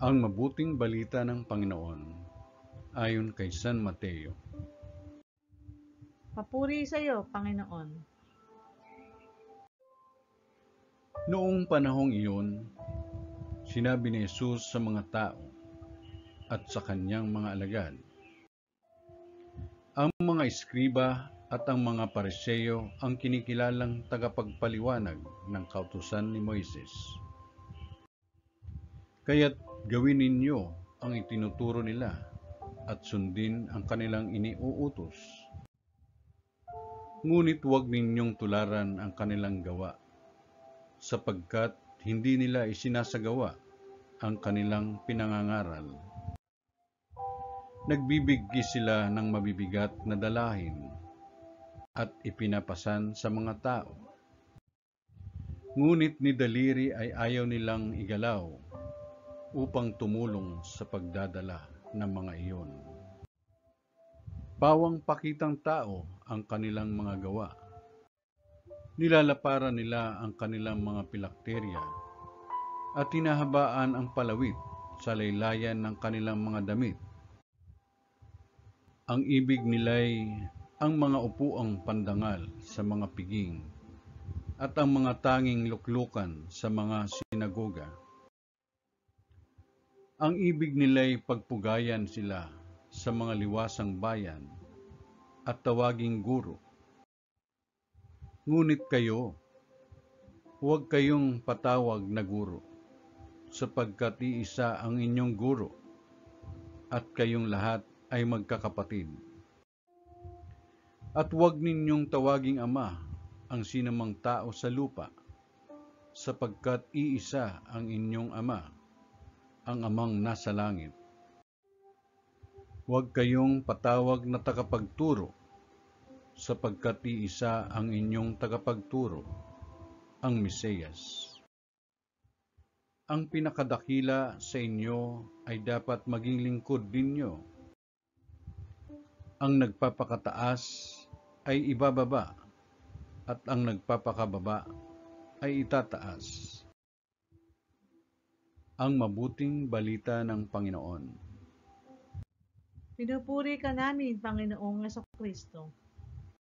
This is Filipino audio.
Ang mabuting balita ng Panginoon ayon kay San Mateo. Papuri sa iyo, Panginoon. Noong panahong iyon, sinabi ni Jesus sa mga tao at sa kanyang mga alagad, ang mga eskriba at ang mga Pariseo ang kinikilalang tagapagpaliwanag ng kautusan ni Moises. Kaya't gawin ninyo ang itinuturo nila at sundin ang kanilang iniuutos. Ngunit huwag ninyong tularan ang kanilang gawa, sapagkat hindi nila isinasagawa ang kanilang pinangangaral. Nagbibigki sila ng mabibigat na dalahin at ipinapasan sa mga tao. Ngunit ni daliri ay ayaw nilang igalaw upang tumulong sa pagdadala ng mga iyon. Pawang pakitang tao ang kanilang mga gawa. Nilalaparan nila ang kanilang mga pilakterya at hinahabaan ang palawit sa laylayan ng kanilang mga damit. Ang ibig nila'y ang mga upuang pandangal sa mga piging at ang mga tanging luklukan sa mga sinagoga. Ang ibig nila'y pagpugayan sila sa mga liwasang bayan at tawaging guro. Ngunit kayo, huwag kayong patawag na guro, sapagkat iisa ang inyong guro at kayong lahat ay magkakapatid. At huwag ninyong tawaging ama ang sinamang tao sa lupa, sapagkat iisa ang inyong ama, ang amang nasa langit. Huwag kayong patawag na tagapagturo, sapagkat iisa ang inyong tagapagturo, ang Mesiyas. Ang pinakadakila sa inyo ay dapat maging lingkod ninyo. Ang nagpapakataas ay ibababa, at ang nagpapakababa ay itataas. Ang mabuting balita ng Panginoon. Pinupuri ka namin, Panginoong Jesucristo.